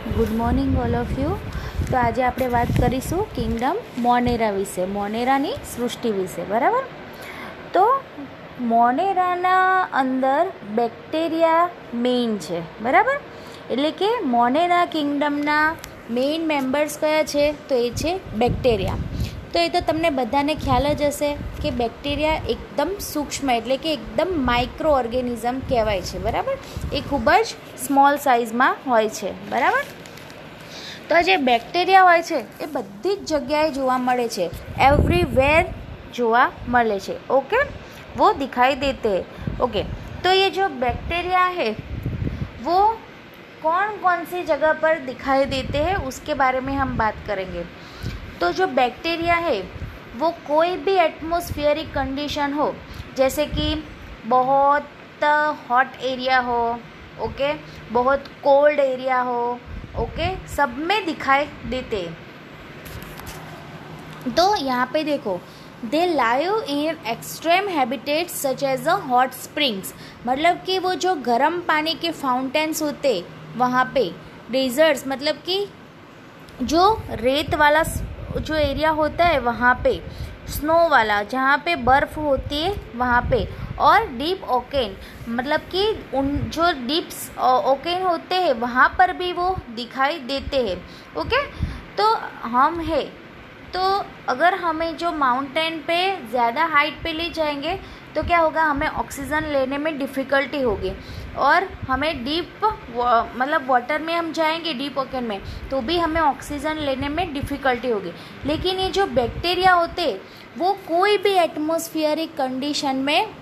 Good morning all of you. તો આજે આપણે વાત કરીશું કિંગડમ મોનેરા વિશે, મોનેરાની સૃષ્ટિ વિશે. બરાબર. તો મોનેરાના અંદર બેક્ટેરિયા મેઇન છે. બરાબર. એટલે કે મોનેરા કિંગડમના મેઇન મેમ્બર્સ કયા છે? તો એ છે બેક્ટેરિયા. તો એ તો તમને બધાને ખ્યાલ જ હશે કે બેક્ટેરિયા એકદમ સૂક્ષ્મ એટલે કે એકદમ માઇક્રો ઓર્ગેનિઝમ કહેવાય છે. બરાબર. એ ખૂબ જ સ્મોલ સાઇઝમાં હોય છે. બરાબર. તો જે બેક્ટેરિયા હોય છે એ બધી જ જગ્યાએ જોવા મળે છે, एवरीवेयर જોવા મળે છે. ओके, वो दिखाई देते हैं. ओके, तो ये जो बैक्टीरिया है वो कौन कौन सी जगह पर दिखाई देते हैं उसके बारे में हम बात करेंगे. तो जो बैक्टीरिया है वो कोई भी एटमॉस्फेरिक कंडीशन हो, जैसे कि बहुत हॉट एरिया हो, ओके, बहुत कोल्ड एरिया हो, ओके, सब में दिखाई देते. तो यहाँ पे देखो, they live in extreme habitats such as a hot springs. मतलब कि वो जो गर्म पानी के फाउंटेन्स होते वहाँ पे, डेजर्ट्स मतलब कि जो रेत वाला जो एरिया होता है वहाँ पे, स्नो वाला जहाँ पे बर्फ़ होती है वहाँ पे, और डीप ओकेन मतलब कि उन जो डीप ओकेन होते हैं वहाँ पर भी वो दिखाई देते हैं. ओके, तो हम है तो अगर हमें जो माउंटेन पे ज़्यादा हाइट पे ले जाएंगे तो क्या होगा, हमें ऑक्सीजन लेने में डिफ़िकल्टी होगी, और हमें डीप मतलब वाटर में हम जाएंगे डीप ओकेन में तो भी हमें ऑक्सीजन लेने में डिफ़िकल्टी होगी. लेकिन ये जो बैक्टीरिया होते वो कोई भी एटमॉस्फेरिक कंडीशन में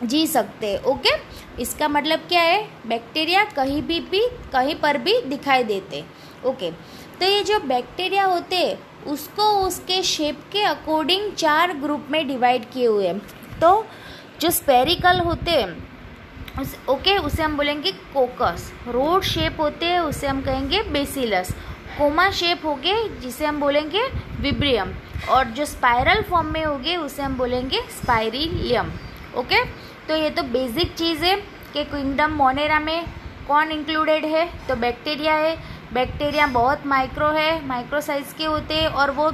जी सकते हैं. ओके, इसका मतलब क्या है, बैक्टीरिया कहीं पर भी दिखाई देते. ओके, तो ये जो बैक्टीरिया होते हैं उसको उसके शेप के अकॉर्डिंग 4 ग्रुप में डिवाइड किए हुए हैं. तो जो स्पेरिकल होते हैं उसे हम बोलेंगे कोकस. रोड शेप होते हैं उसे हम कहेंगे बेसिलस. कोमा शेप हो गए जिसे हम बोलेंगे विब्रियम, और जो स्पाइरल फॉर्म में होंगे उसे हम बोलेंगे स्पाइरिलियम. ओके, तो ये तो बेसिक चीज़ है कि किंगडम मोनेरा में कौन इंक्लूडेड है, तो बैक्टीरिया है. बैक्टीरिया बहुत माइक्रो है, माइक्रो साइज़ के होते हैं, और वो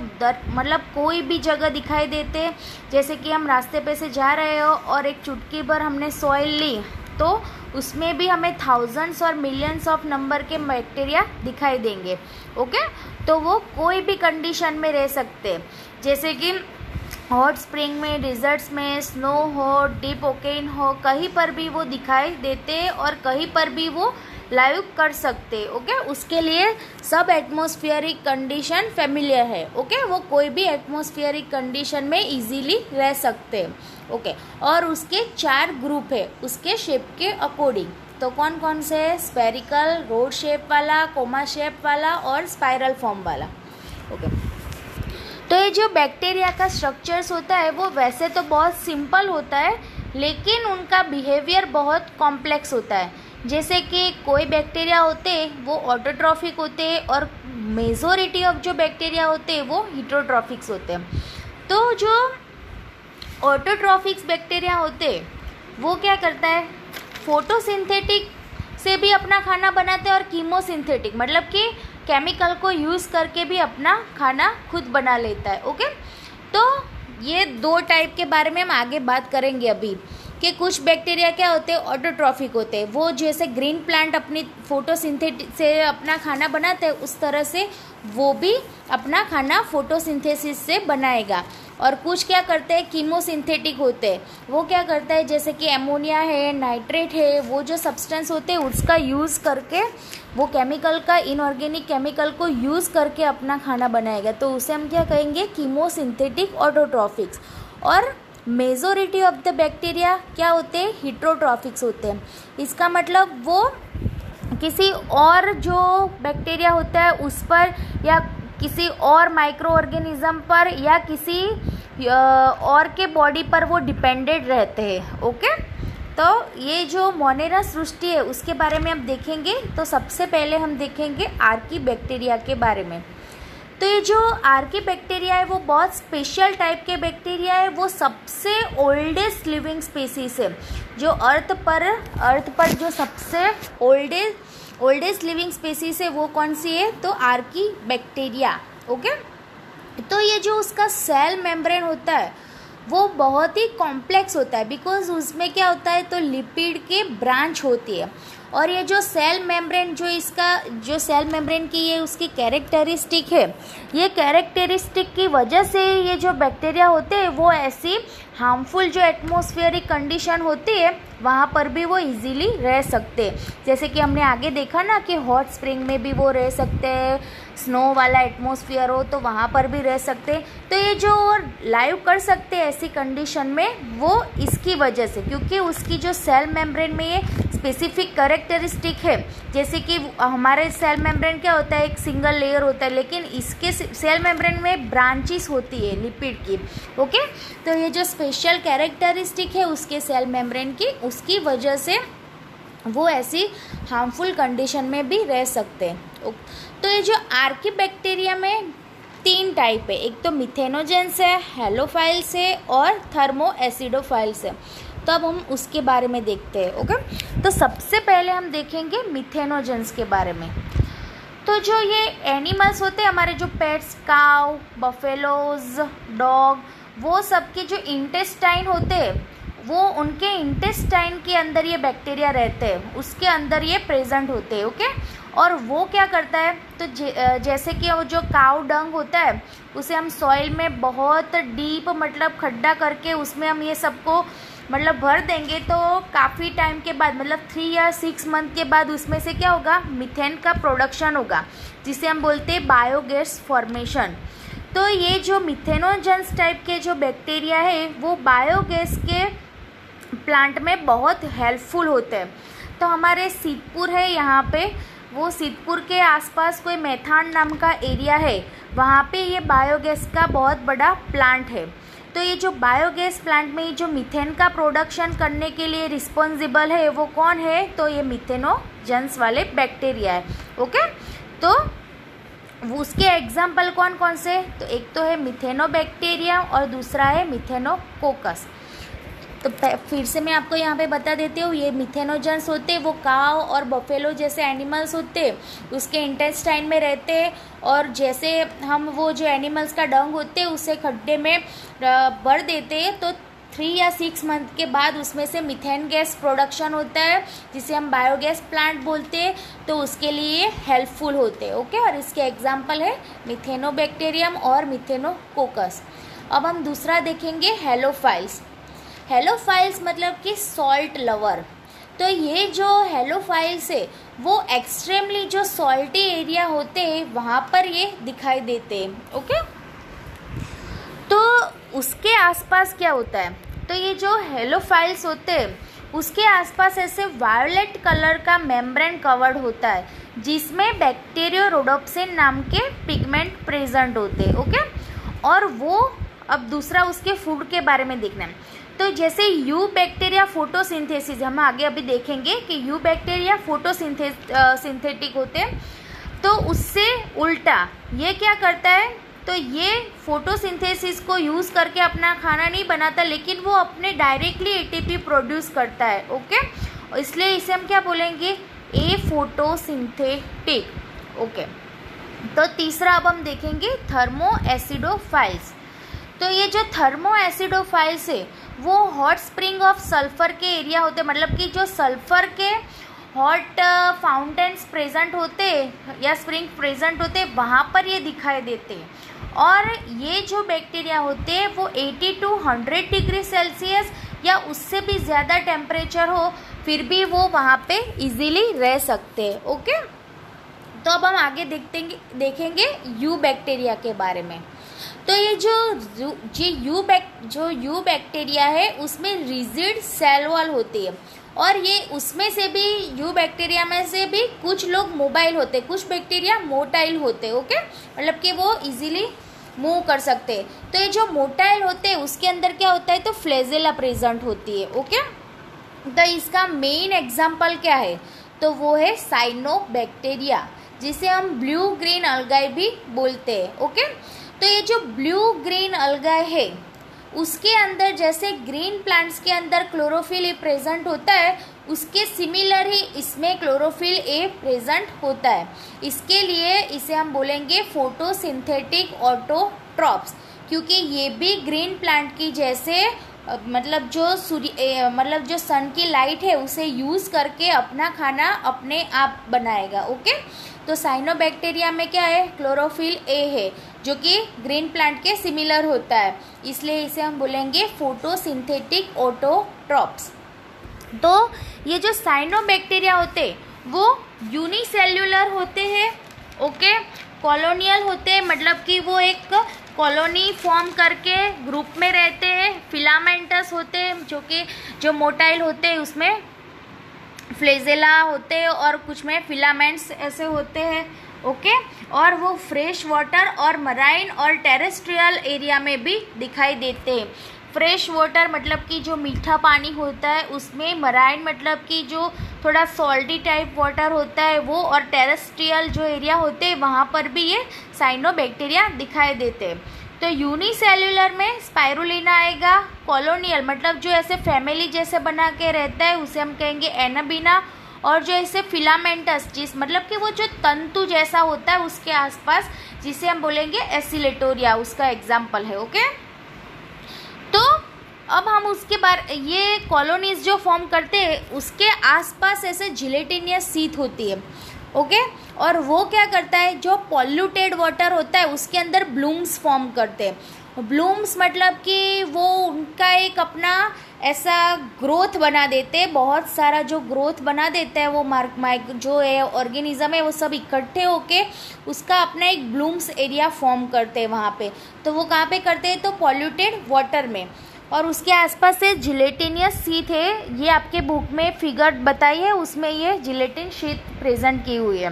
मतलब कोई भी जगह दिखाई देते हैं. जैसे कि हम रास्ते पे से जा रहे हो और एक चुटकी भर हमने सॉइल ली तो उसमें भी हमें थाउजेंड्स और मिलियंस ऑफ नंबर के बैक्टीरिया दिखाई देंगे. ओके, तो वो कोई भी कंडीशन में रह सकते हैं, जैसे कि हॉट स्प्रिंग में, डिजर्ट्स में, स्नो हो, डीप ओकेन हो, कहीं पर भी वो दिखाई देते हैं और कहीं पर भी वो लाइव कर सकते. ओके, उसके लिए सब एटमॉस्फेरिक कंडीशन फेमिलियर है. ओके, वो कोई भी एटमॉस्फेरिक कंडीशन में इजीली रह सकते हैं. ओके, और उसके 4 ग्रुप है उसके शेप के अकॉर्डिंग. तो कौन कौन से है? स्पेरिकल, रोड शेप वाला, कोमा शेप वाला और स्पाइरल फॉर्म वाला. ओके, तो ये जो बैक्टीरिया का स्ट्रक्चर्स होता है वो वैसे तो बहुत सिंपल होता है, लेकिन उनका बिहेवियर बहुत कॉम्प्लेक्स होता है. जैसे कि कोई बैक्टीरिया होते हैं वो ऑटोट्रॉफिक होते हैं, और मेजॉरिटी ऑफ जो बैक्टीरिया होते हैं वो हीटरोट्रॉफिक्स होते हैं. तो जो ऑटोट्रॉफिक्स बैक्टीरिया होते हैं वो क्या करता है, फोटोसिंथेटिक से भी अपना खाना बनाते हैं, और कीमोसिंथेटिक मतलब कि केमिकल को यूज़ करके भी अपना खाना खुद बना लेता है. ओके, तो ये 2 टाइप के बारे में हम आगे बात करेंगे अभी, कि कुछ बैक्टीरिया क्या होते हैं, ऑटोट्रॉफिक होते हैं. वो जैसे ग्रीन प्लांट अपनी फोटोसिंथेटिक से अपना खाना बनाते हैं उस तरह से वो भी अपना खाना फोटोसिंथेसिस से बनाएगा. और कुछ क्या करते हैं, कीमोसिंथेटिक होते हैं. वो क्या करता है, जैसे कि एमोनिया है, नाइट्रेट है, वो जो सब्सटेंस होते हैं उसका यूज़ करके, वो केमिकल का, इनऑर्गेनिक केमिकल को यूज़ करके अपना खाना बनाएगा. तो उसे हम क्या कहेंगे, कीमोसिंथेटिक ऑटोट्रॉफिक्स. और मेजॉरिटी ऑफ द बैक्टीरिया क्या होते हैं, हीटरोट्रॉफिक्स होते हैं. इसका मतलब वो किसी और जो बैक्टीरिया होता है उस पर, या किसी और माइक्रो ऑर्गेनिज्म पर, या किसी और के बॉडी पर वो डिपेंडेड रहते हैं. ओके, तो ये जो मोनेरा सृष्टि है उसके बारे में हम देखेंगे. तो सबसे पहले हम देखेंगे आर्की बैक्टीरिया के बारे में. तो ये जो आर्की बैक्टीरिया है वो बहुत स्पेशल टाइप के बैक्टीरिया है. वो सबसे ओल्डेस्ट लिविंग स्पीसीज है, जो अर्थ पर जो सबसे ओल्डेस्ट लिविंग स्पीसीज है वो कौन सी है, तो आर्कीबैक्टीरिया। ओके, तो ये जो उसका सेल मेम्ब्रेन होता है वो बहुत ही कॉम्प्लेक्स होता है, बिकॉज उसमें क्या होता है, तो लिपिड के ब्रांच होती है। और ये जो सेल मेम्ब्रेन, जो इसका जो सेल मेम्ब्रेन की ये उसकी कैरेक्टरिस्टिक है, ये कैरेक्टरिस्टिक की वजह से ये जो बैक्टीरिया होते हैं वो ऐसी हार्मफुल जो एटमॉस्फेरिक कंडीशन होती है वहाँ पर भी वो इजीली रह सकते हैं। जैसे कि हमने आगे देखा ना कि हॉट स्प्रिंग में भी वो रह सकते हैं, स्नो वाला एटमॉस्फेयर हो तो वहाँ पर भी रह सकते हैं। तो ये जो लाइव कर सकते हैं ऐसी कंडीशन में, वो इसकी वजह से, क्योंकि उसकी जो सेल मेम्ब्रेन में ये स्पेसिफिक कैरेक्टरिस्टिक है। जैसे कि हमारे सेल मेम्ब्रेन क्या होता है, एक सिंगल लेयर होता है, लेकिन इसके सेल मेम्ब्रेन में ब्रांचेस होती है लिपिड की। ओके, तो ये जो स्पेशल कैरेक्टरिस्टिक है उसके सेल मेम्ब्रेन की, उसकी वजह से वो ऐसी हार्मफुल कंडीशन में भी रह सकते हैं। तो ये जो आर्कीबैक्टीरिया में 3 टाइप है, एक तो मिथेनोजेंस है, हेलोफाइल्स है और थर्मोएसिडोफाइल्स है। तो अब हम उसके बारे में देखते हैं। ओके, तो सबसे पहले हम देखेंगे मिथेनोजेंस के बारे में। तो जो ये एनिमल्स होते हैं हमारे, जो पेट्स, काउ, बफेलोज, डॉग, वो सब के जो इंटेस्टाइन होते हैं, वो उनके इंटेस्टाइन के अंदर ये बैक्टीरिया रहते हैं, उसके अंदर ये प्रेजेंट होते हैं। ओके, और वो क्या करता है, तो जैसे कि वो जो काउ डंग होता है उसे हम सॉइल में बहुत डीप मतलब खड्डा करके उसमें हम ये सबको मतलब भर देंगे, तो काफ़ी टाइम के बाद मतलब 3 या 6 मंथ के बाद उसमें से क्या होगा, मीथेन का प्रोडक्शन होगा, जिसे हम बोलते हैं बायोगैस फॉर्मेशन। तो ये जो मिथेनोजेंस टाइप के जो बैक्टीरिया है वो बायोगैस के प्लांट में बहुत हेल्पफुल होते हैं। तो हमारे सिद्धपुर है यहाँ पे, वो सिद्धपुर के आसपास कोई मैथान नाम का एरिया है, वहाँ पे ये बायोगैस का बहुत बड़ा प्लांट है। तो ये जो बायोगैस प्लांट में जो मीथेन का प्रोडक्शन करने के लिए रिस्पॉन्सिबल है वो कौन है, तो ये मिथेनोजेंस वाले बैक्टीरिया है। ओके, तो उसके एग्जाम्पल कौन कौन से, तो एक तो है मिथेनोबैक्टीरियम और दूसरा है मिथेनोकोकस। तो फिर से मैं आपको यहाँ पे बता देती हूँ, ये मिथेनोजेंस होते हैं वो काव और बफेलो जैसे एनिमल्स होते हैं, उसके इंटेस्टाइन में रहते हैं। और जैसे हम वो जो एनिमल्स का डंग होते हैं उसे खड्डे में भर देते हैं, तो 3 या 6 मंथ के बाद उसमें से मीथेन गैस प्रोडक्शन होता है, जिसे हम बायोगैस प्लांट बोलते हैं। तो उसके लिए हेल्पफुल होते हैं। ओके, और इसके एग्जाम्पल है मिथेनोबैक्टीरियम और मिथेनोकोकस। अब हम दूसरा देखेंगे हेलोफाइल्स। हेलोफाइल्स मतलब कि सॉल्ट लवर। तो ये जो हेलोफाइल्स है वो एक्सट्रीमली जो सॉल्टी एरिया होते हैं वहाँ पर ये दिखाई देते हैं। ओके, तो उसके आसपास क्या होता है, तो ये जो हेलोफाइल्स होते हैं उसके आसपास ऐसे वायोलेट कलर का मेम्ब्रेन कवर्ड होता है, जिसमें बैक्टीरियोरोडोप्सिन नाम के पिगमेंट प्रेजेंट होते हैं। ओके, और वो अब दूसरा उसके फूड के बारे में देखना है। तो जैसे यू बैक्टीरिया फोटोसिंथेसिस, हम आगे अभी देखेंगे कि यू बैक्टीरिया फोटोसिंथेटिक होते हैं, तो उससे उल्टा ये क्या करता है, तो ये फोटोसिंथेसिस को यूज़ करके अपना खाना नहीं बनाता, लेकिन वो अपने डायरेक्टली एटीपी प्रोड्यूस करता है। ओके, इसलिए इसे हम क्या बोलेंगे, ए फोटोसिंथेटिक। ओके, तो तीसरा अब हम देखेंगे थर्मोएसिडोफाइल्स। तो ये जो थर्मोएसिडोफाइल्स है वो हॉट स्प्रिंग ऑफ सल्फर के एरिया होते, मतलब कि जो सल्फर के हॉट फाउंटेन्स प्रेजेंट होते या स्प्रिंग प्रेजेंट होते वहाँ पर ये दिखाई देते हैं। और ये जो बैक्टीरिया होते हैं वो 80 to 100 डिग्री सेल्सियस या उससे भी ज़्यादा टेम्परेचर हो फिर भी वो वहाँ पे इजीली रह सकते हैं। ओके, तो अब हम आगे देखेंगे यू बैक्टीरिया के बारे में। तो ये जो यू बैक्टीरिया है उसमें रिजिड सेल वॉल होती है, और ये उसमें से भी यू बैक्टीरिया में से भी कुछ लोग मोबाइल होते हैं, कुछ बैक्टीरिया मोटाइल होते हैं। ओके, मतलब कि वो इजीली मूव कर सकते हैं। तो ये जो मोटाइल होते हैं उसके अंदर क्या होता है, तो फ्लैजेला प्रेजेंट होती है। ओके, तो इसका मेन एग्जाम्पल क्या है, तो वो है साइनोबैक्टीरिया, जिसे हम ब्लू ग्रीन अलगाई भी बोलते हैं। ओके, तो ये जो ब्लू ग्रीन अलगाई है उसके अंदर जैसे ग्रीन प्लांट्स के अंदर क्लोरोफिल ए प्रेजेंट होता है, उसके सिमिलर ही इसमें क्लोरोफिल ए प्रेजेंट होता है। इसके लिए इसे हम बोलेंगे फोटोसिंथेटिक ऑटोट्रॉप्स, क्योंकि ये भी ग्रीन प्लांट की जैसे मतलब जो सन की लाइट है उसे यूज़ करके अपना खाना अपने आप बनाएगा। ओके, तो साइनोबैक्टीरिया में क्या है, क्लोरोफिल ए है जो कि ग्रीन प्लांट के सिमिलर होता है, इसलिए इसे हम बोलेंगे फोटोसिंथेटिक ऑटोट्रॉप्स। तो ये जो साइनोबैक्टीरिया होते वो यूनिसेल्युलर होते हैं। ओके, कॉलोनियल होते हैं, मतलब कि वो एक कॉलोनी फॉर्म करके ग्रुप में रहते हैं। फिलामेंटस होते हैं जो मोटाइल होते हैं, उसमें फ्लेजेला होते हैं और कुछ में फिलामेंट्स ऐसे होते हैं। ओके, और वो फ्रेश वाटर और मराइन और टेरेस्ट्रियल एरिया में भी दिखाई देते हैं। फ्रेश वाटर मतलब कि जो मीठा पानी होता है उसमें, मराइन मतलब कि जो थोड़ा सॉल्टी टाइप वाटर होता है वो, और टेरेस्ट्रियल जो एरिया होते हैं वहाँ पर भी ये साइनोबैक्टीरिया दिखाई देते हैं। तो यूनिसेल्युलर में स्पाइरुलिना आएगा। कॉलोनियल मतलब जो ऐसे फैमिली जैसे बना के रहता है उसे हम कहेंगे एनाबीना, और जो ऐसे फिलामेंटस जिस मतलब कि वो जो तंतु जैसा होता है उसके आसपास, जिसे हम बोलेंगे एसिलेटोरिया, उसका एग्जाम्पल है। ओके, तो अब हम उसके बाद ये कॉलोनीज जो फॉर्म करते हैं उसके आसपास ऐसे जिलेटिनियस सीथ होती है। ओके, और वो क्या करता है, जो पॉल्यूटेड वाटर होता है उसके अंदर ब्लूम्स फॉर्म करते हैं। ब्लूम्स मतलब कि वो उनका एक अपना ऐसा ग्रोथ बना देते हैं, बहुत सारा जो ग्रोथ बना देता है वो जो है ऑर्गेनिज्म है वो सब इकट्ठे होके उसका अपना एक ब्लूम्स एरिया फॉर्म करते हैं वहाँ पे। तो वो कहाँ पे करते हैं, तो पॉल्यूटेड वाटर में, और उसके आसपास से जिलेटिनियस शीथ है। ये आपके बुक में फिगर बताई है, उसमें ये जिलेटिन शीथ प्रेजेंट की हुई है।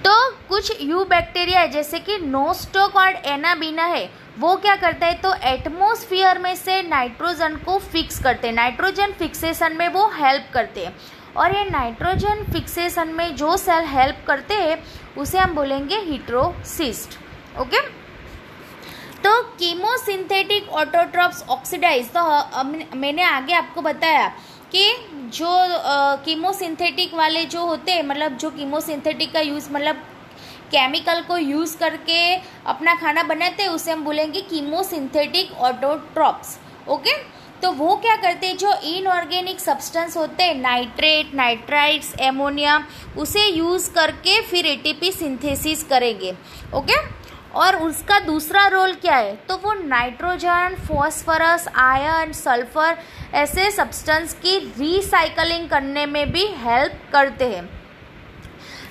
तो कुछ यू बैक्टीरिया है जैसे कि नोस्टोक और एनाबीना है, वो क्या करता है, तो एटमॉस्फेयर में से नाइट्रोजन को फिक्स करते हैं। नाइट्रोजन फिक्सेशन में वो हेल्प करते हैं, और ये नाइट्रोजन फिक्सेशन में जो सेल हेल्प करते हैं उसे हम बोलेंगे हीटेरोसिस्ट। ओके, तो कीमोसिंथेटिक ऑटोट्रॉप्स ऑक्सीडाइज, तो मैंने आगे आपको बताया कि जो कीमोसिंथेटिक वाले जो होते हैं, मतलब जो कीमोसिंथेटिक का यूज़ मतलब केमिकल को यूज़ करके अपना खाना बनाते हैं उसे हम बोलेंगे कीमोसिंथेटिक ऑटोट्रॉप्स। ओके, तो वो क्या करते हैं, जो इनऑर्गेनिक सब्सटेंस होते हैं, नाइट्रेट, नाइट्राइट्स, एमोनिया, उसे यूज़ करके फिर एटीपी सिंथेसिस करेंगे। ओके, और उसका दूसरा रोल क्या है, तो वो नाइट्रोजन, फॉस्फोरस, आयरन, सल्फर ऐसे सब्सटेंस की रिसाइकलिंग करने में भी हेल्प करते हैं।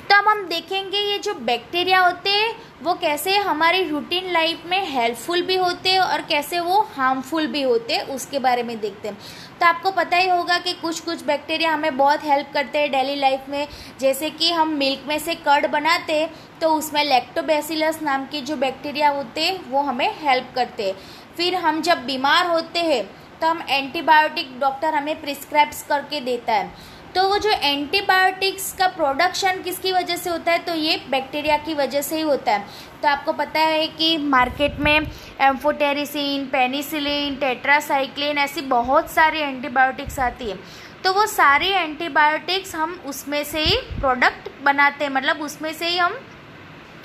तो अब हम देखेंगे ये जो बैक्टीरिया होते हैं वो कैसे हमारी रूटीन लाइफ में हेल्पफुल भी होते हैं और कैसे वो हार्मफुल भी होते हैं, उसके बारे में देखते हैं। तो आपको पता ही होगा कि कुछ कुछ बैक्टीरिया हमें बहुत हेल्प करते हैं डेली लाइफ में, जैसे कि हम मिल्क में से कर्ड बनाते हैं तो उसमें लैक्टोबैसिलस नाम के जो बैक्टीरिया होते हैं वो हमें हेल्प करते हैं। फिर हम जब बीमार होते हैं तो हम एंटीबायोटिक डॉक्टर हमें प्रिस्क्राइब्स करके देता है, तो वो जो एंटीबायोटिक्स का प्रोडक्शन किसकी वजह से होता है, तो ये बैक्टीरिया की वजह से ही होता है। तो आपको पता है कि मार्केट में एम्फोटेरिसिन, पेनिसिलिन, टेट्रासाइक्लिन ऐसी बहुत सारी एंटीबायोटिक्स आती है, तो वो सारी एंटीबायोटिक्स हम उसमें से ही प्रोडक्ट बनाते हैं, मतलब उसमें से ही हम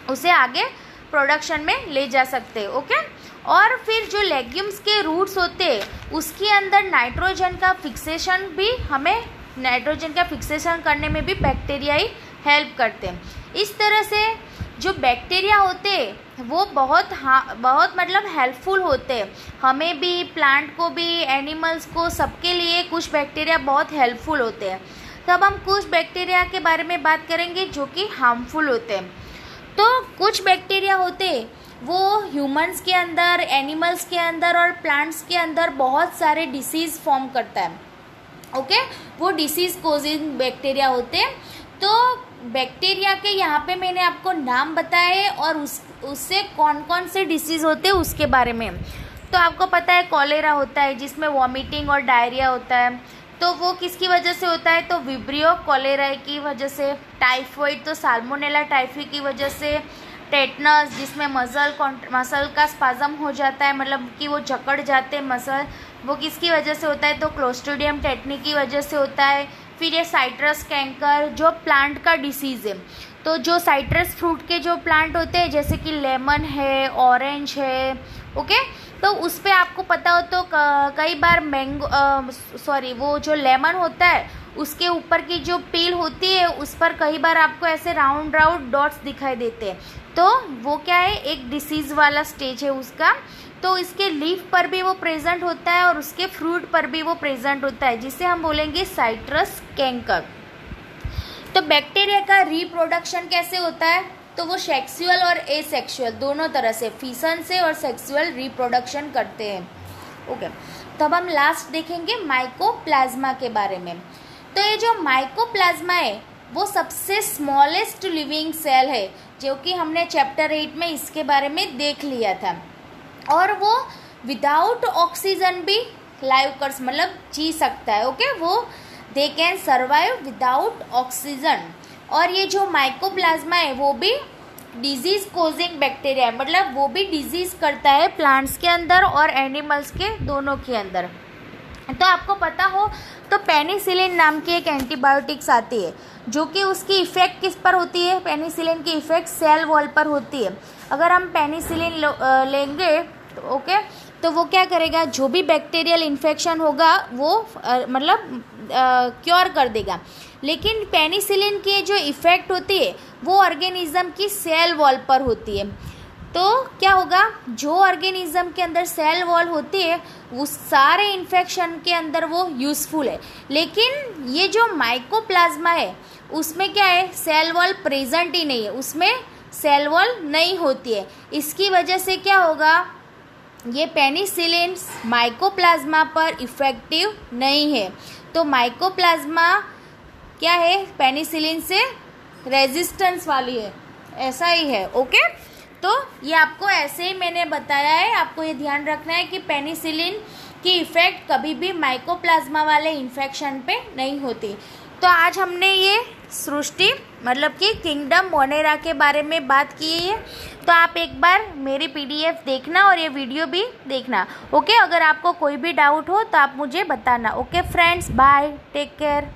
उसे आगे प्रोडक्शन में ले जा सकते हैं। ओके, और फिर जो लेग्यूम्स के रूट्स होते हैं उसके अंदर नाइट्रोजन का फिक्सेशन भी हमें नाइट्रोजन का फिक्सेशन करने में भी बैक्टीरिया ही हेल्प करते हैं। इस तरह से जो बैक्टीरिया होते हैं वो बहुत मतलब हेल्पफुल होते हैं, हमें भी, प्लांट को भी, एनिमल्स को, सबके लिए कुछ बैक्टीरिया बहुत हेल्पफुल होते हैं। तो अब हम कुछ बैक्टीरिया के बारे में बात करेंगे जो कि हार्मफुल होते हैं। तो कुछ बैक्टीरिया होते हैं वो ह्यूमंस के अंदर, एनिमल्स के अंदर और प्लांट्स के अंदर बहुत सारे डिसीज़ फॉर्म करता है। ओके, वो डिसीज़ कोजिंग बैक्टीरिया होते हैं। तो बैक्टीरिया के यहाँ पे मैंने आपको नाम बताए और उससे कौन कौन से डिसीज़ होते हैं उसके बारे में। तो आपको पता है कॉलेरा होता है जिसमें वॉमिटिंग और डायरिया होता है, तो वो किसकी वजह से होता है, तो विब्रियो कॉलेराई की वजह से। टाइफॉइड तो साल्मोनेला टाइफी की वजह से। टेटनस जिसमें मसल का स्पाजम हो जाता है, मतलब कि वो जकड़ जाते हैं मसल, वो किसकी वजह से होता है, तो क्लोस्ट्रीडियम टेटनी की वजह से होता है। फिर ये साइट्रस कैंकर जो प्लांट का डिसीज़ है, तो जो साइट्रस फ्रूट के जो प्लांट होते हैं जैसे कि लेमन है, ऑरेंज है, ओके, तो उस पर आपको पता हो तो कई बार वो जो लेमन होता है उसके ऊपर की जो पील होती है उस पर कई बार आपको ऐसे राउंड राउंड डॉट्स दिखाई देते हैं, तो वो क्या है, एक डिसीज़ वाला स्टेज है उसका। तो इसके लीफ पर भी वो प्रेजेंट होता है और उसके फ्रूट पर भी वो प्रेजेंट होता है, जिसे हम बोलेंगे साइट्रस कैंकर। तो बैक्टीरिया का रिप्रोडक्शन कैसे होता है, तो वो सेक्सुअल और एसेक्सुअल दोनों तरह से, फिशन से और सेक्सुअल रिप्रोडक्शन करते हैं, ओके। तो अब हम लास्ट देखेंगे माइकोप्लाज्मा के बारे में। तो ये जो माइकोप्लाज्मा है वो सबसे स्मॉलेस्ट लिविंग सेल है, जो कि हमने चैप्टर 8 में इसके बारे में देख लिया था, और वो विदाउट ऑक्सीजन भी लाइव कर मतलब जी सकता है, ओके, वो they can survive without oxygen. और ये जो माइकोप्लाज्मा है वो भी डिजीज कोजिंग बैक्टीरिया है, मतलब वो भी डिजीज करता है प्लांट्स के अंदर और एनिमल्स के दोनों के अंदर। तो आपको पता हो तो पेनिसिलिन नाम की एक एंटीबायोटिक्स आती है, जो कि उसकी इफ़ेक्ट किस पर होती है, पेनिसिलिन की इफ़ेक्ट सेल वॉल पर होती है। अगर हम पेनिसिलिन लेंगे तो ओके, तो वो क्या करेगा, जो भी बैक्टीरियल इन्फेक्शन होगा वो मतलब क्योर कर देगा। लेकिन पेनिसिलिन की जो इफ़ेक्ट होती है वो ऑर्गेनिज्म की सेल वॉल पर होती है। तो क्या होगा, जो ऑर्गेनिज्म के अंदर सेल वॉल होती है उस सारे इन्फेक्शन के अंदर वो यूज़फुल है। लेकिन ये जो माइकोप्लाज्मा है उसमें क्या है, सेल वॉल प्रेजेंट ही नहीं है, उसमें सेल वॉल नहीं होती है। इसकी वजह से क्या होगा, ये पेनिसिलिन माइकोप्लाज्मा पर इफ़ेक्टिव नहीं है। तो माइकोप्लाज्मा क्या है, पेनिसिलिन से रेजिस्टेंस वाली है, ऐसा ही है, ओके। तो ये आपको ऐसे ही मैंने बताया है, आपको ये ध्यान रखना है कि पेनिसिलिन की इफ़ेक्ट कभी भी माइकोप्लाज्मा वाले इन्फेक्शन पे नहीं होती। तो आज हमने ये सृष्टि मतलब कि किंगडम मोनेरा के बारे में बात की है। तो आप एक बार मेरी PDF देखना और ये वीडियो भी देखना, ओके। अगर आपको कोई भी डाउट हो तो आप मुझे बताना, okay friends, bye, take care.